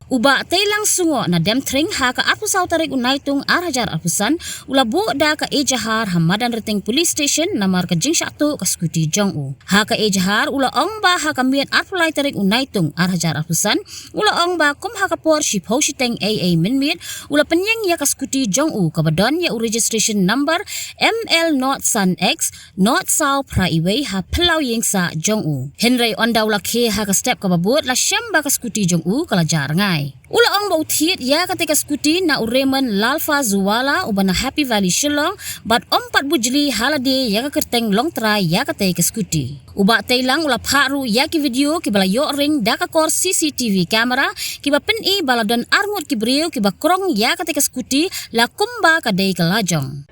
Uba telang sungo na demtring ha ka apusau tarik unaitung arhajar apusan ula bu da ka ejahar hamadan reteng police station namar ka jing syatu ka Scooty jong ha ka ejahar ula ong ba ha ka mian apulai tarik unaitung arhajar apusan ula ong ba kum ha ka por ship ho shiteng AA minmit ula penyeng ya ka Scooty jong ka badon ya registration number ML Not Sun X Not Sao Praiway ha pelau yeng sa jong Henry onda ula ke ha ka step ka babut la syamba ka Scooty jong kala jar ngai ula ong bau thiet ya ketika Scooty na ureman lalfa zuwala ubana Happy Valley Shillong bat ompat bujli halade ya ka kerteng long Trai ya ketika Scooty uba teilang ula pharu ya ki video ki bala yo ring da ka kor CCTV kamera ki ba pen I baladon armut ki Briew ki ba Krong ya ketika Scooty la kumba ka dei ka lajong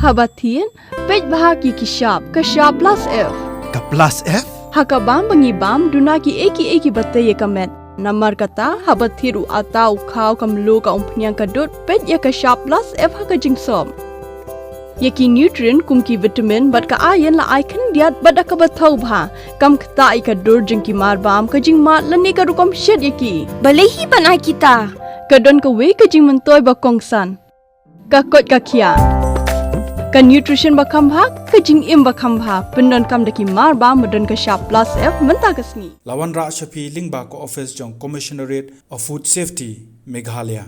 Haba thin pej bahagi ki sharp ka sharp plus F Ka plus F? haka bam bangi bam duna ki eki batte ye kamet namar kata haba thiru atau khau kam lo ka umpnyang ka dot pej ya ka sharp plus F haka jingsom yaki nutrient kum ki vitamin bat ka iron la icon diat bat ka bathau bha kam khta I ka dor jing ki mar bam ka jing mat la ne ka rukom shed yaki Balehi banai kita. ka don ka we ka jing mentoy ba kongsan ka kot ka khia ka nutrition ba khambha ka jing im ba khambha pendon kam daki mar ba modon ka sharp plus F menta kasni Lawan Ra Shafi Lingba ko office jong Commissionerate of Food Safety Meghalaya